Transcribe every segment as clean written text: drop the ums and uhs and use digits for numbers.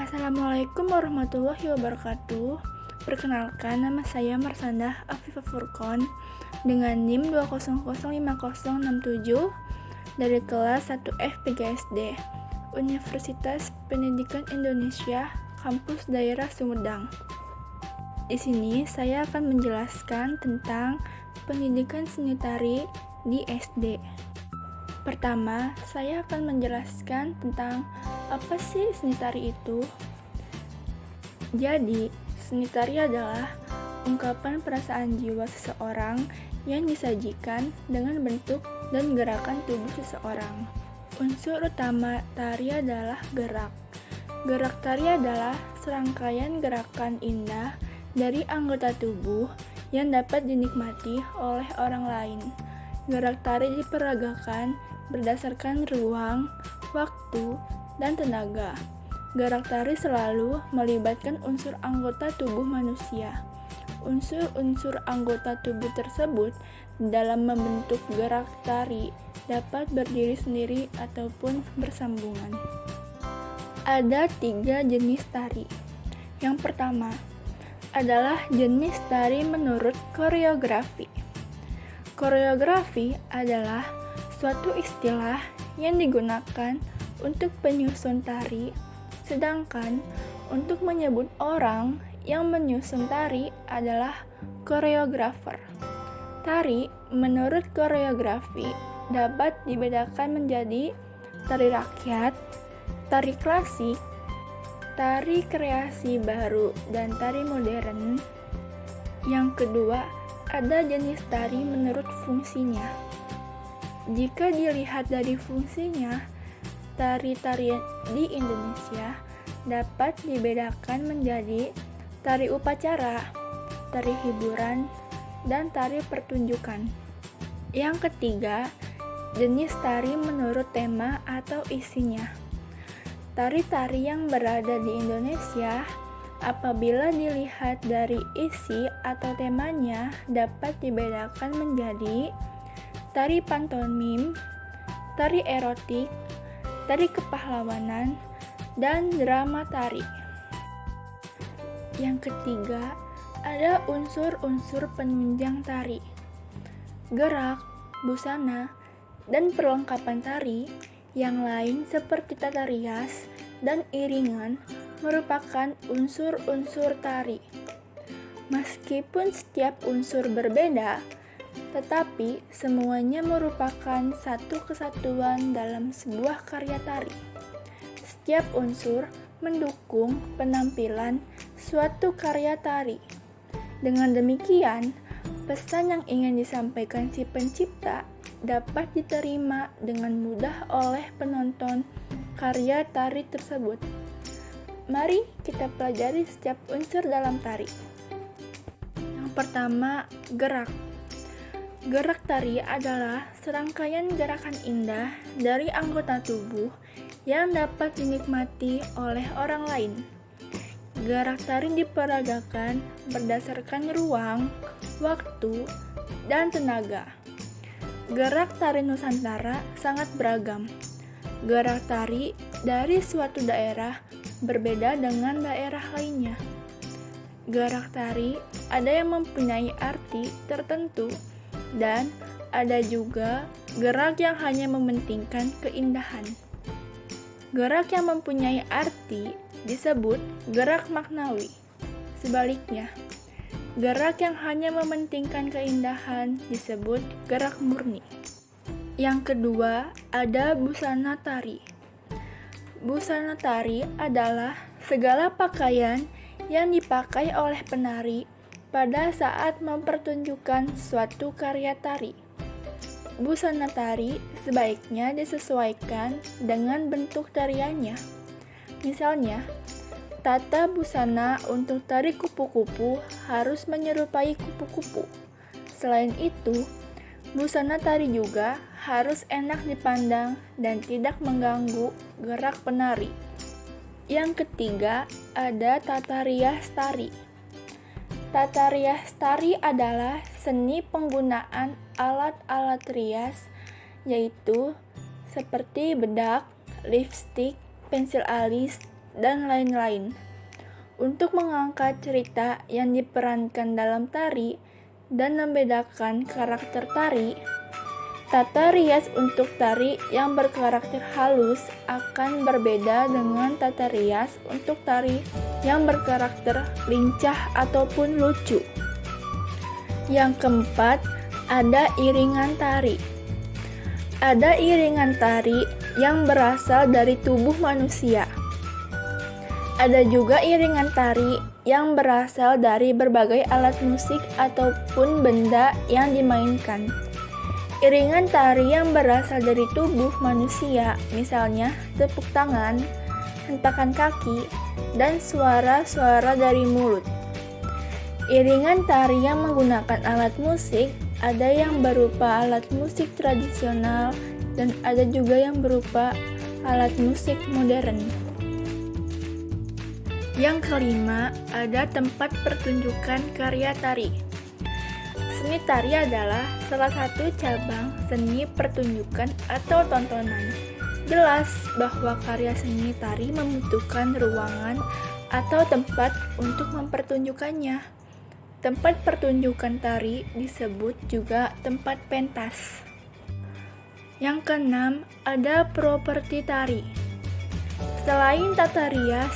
Assalamualaikum warahmatullahi wabarakatuh. Perkenalkan, nama saya Marsandah Afifah Furqon dengan NIM 2005067 dari kelas 1F PGSD Universitas Pendidikan Indonesia, Kampus Daerah Sumedang. Di sini saya akan menjelaskan tentang pendidikan seni tari di SD. Pertama, saya akan menjelaskan tentang apa sih seni tari itu. Jadi, seni tari adalah ungkapan perasaan jiwa seseorang yang disajikan dengan bentuk dan gerakan tubuh seseorang. Unsur utama tari adalah gerak. Gerak tari adalah serangkaian gerakan indah dari anggota tubuh yang dapat dinikmati oleh orang lain. Gerak tari diperagakan berdasarkan ruang, waktu, dan tenaga. Gerak tari selalu melibatkan unsur anggota tubuh manusia. Unsur-unsur anggota tubuh tersebut dalam membentuk gerak tari dapat berdiri sendiri ataupun bersambungan. Ada 3 jenis tari. Yang pertama adalah jenis tari menurut koreografi. Koreografi adalah suatu istilah yang digunakan untuk penyusun tari, sedangkan untuk menyebut orang yang menyusun tari adalah koreografer. Tari menurut koreografi dapat dibedakan menjadi tari rakyat, tari klasik, tari kreasi baru, dan tari modern. Yang kedua, ada jenis tari menurut fungsinya. Jika dilihat dari fungsinya, tari-tari di Indonesia dapat dibedakan menjadi tari upacara, tari hiburan, dan tari pertunjukan. Yang ketiga, jenis tari menurut tema atau isinya. Tari-tari yang berada di Indonesia apabila dilihat dari isi atau temanya dapat dibedakan menjadi tari pantomim, tari erotik, tari kepahlawanan, dan drama tari. Yang ketiga, ada unsur-unsur penunjang tari. Gerak, busana, dan perlengkapan tari yang lain seperti tata rias dan iringan merupakan unsur-unsur tari. Meskipun setiap unsur berbeda, tetapi semuanya merupakan satu kesatuan dalam sebuah karya tari. Setiap unsur mendukung penampilan suatu karya tari. Dengan demikian, pesan yang ingin disampaikan si pencipta dapat diterima dengan mudah oleh penonton karya tari tersebut. Mari kita pelajari setiap unsur dalam tari. Yang pertama, gerak. Gerak tari adalah serangkaian gerakan indah dari anggota tubuh yang dapat dinikmati oleh orang lain. Gerak tari diperagakan berdasarkan ruang, waktu, dan tenaga. Gerak tari Nusantara sangat beragam. Gerak tari dari suatu daerah berbeda dengan daerah lainnya. Gerak tari ada yang mempunyai arti tertentu, dan ada juga gerak yang hanya mementingkan keindahan. Gerak yang mempunyai arti disebut gerak maknawi. Sebaliknya, gerak yang hanya mementingkan keindahan disebut gerak murni. Yang kedua, ada busana tari. Busana tari adalah segala pakaian yang dipakai oleh penari pada saat mempertunjukkan suatu karya tari. Busana tari sebaiknya disesuaikan dengan bentuk tariannya. Misalnya, tata busana untuk tari kupu-kupu harus menyerupai kupu-kupu. Selain itu, busana tari juga harus enak dipandang dan tidak mengganggu gerak penari. Yang ketiga, ada tata rias tari. Tata rias tari adalah seni penggunaan alat-alat rias, yaitu seperti bedak, lipstik, pensil alis, dan lain-lain. Untuk mengangkat cerita yang diperankan dalam tari dan membedakan karakter tari, tata rias untuk tari yang berkarakter halus akan berbeda dengan tata rias untuk tari yang berkarakter lincah ataupun lucu. Yang keempat, ada iringan tari. Ada iringan tari yang berasal dari tubuh manusia. Ada juga iringan tari yang berasal dari berbagai alat musik ataupun benda yang dimainkan. Iringan tari yang berasal dari tubuh manusia, misalnya tepuk tangan, hentakan kaki, dan suara-suara dari mulut. Iringan tari yang menggunakan alat musik, ada yang berupa alat musik tradisional dan ada juga yang berupa alat musik modern. Yang kelima, ada tempat pertunjukan karya tari. Seni tari adalah salah satu cabang seni pertunjukan atau tontonan. Jelas bahwa karya seni tari membutuhkan ruangan atau tempat untuk mempertunjukkannya. Tempat pertunjukan tari disebut juga tempat pentas. Yang keenam, ada properti tari. Selain tata rias,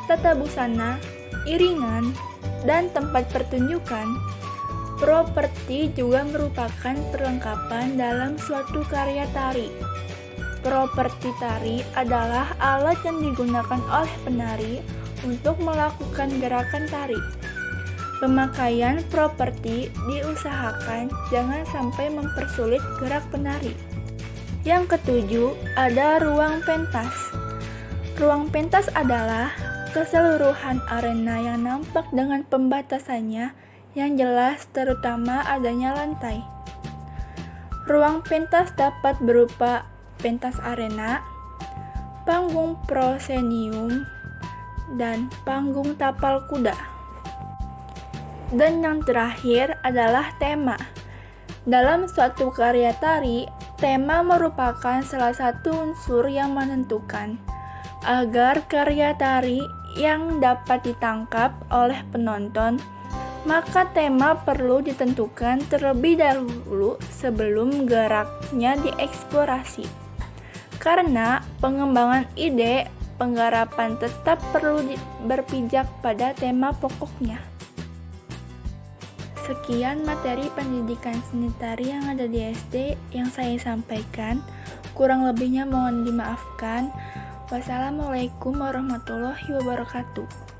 tata busana, iringan, dan tempat pertunjukan, properti juga merupakan perlengkapan dalam suatu karya tari. Properti tari adalah alat yang digunakan oleh penari untuk melakukan gerakan tari. Pemakaian properti diusahakan jangan sampai mempersulit gerak penari. Yang ketujuh, ada ruang pentas. Ruang pentas adalah keseluruhan arena yang nampak dengan pembatasannya yang jelas, terutama adanya lantai. Ruang pentas dapat berupa pentas arena, panggung prosenium, dan panggung tapal kuda. Dan yang terakhir adalah tema. Dalam suatu karya tari, tema merupakan salah satu unsur yang menentukan agar karya tari yang dapat ditangkap oleh penonton, maka tema perlu ditentukan terlebih dahulu sebelum geraknya dieksplorasi. Karena pengembangan ide, penggarapan tetap perlu berpijak pada tema pokoknya. Sekian materi pendidikan seni tari yang ada di SD yang saya sampaikan. Kurang lebihnya mohon dimaafkan. Wassalamualaikum warahmatullahi wabarakatuh.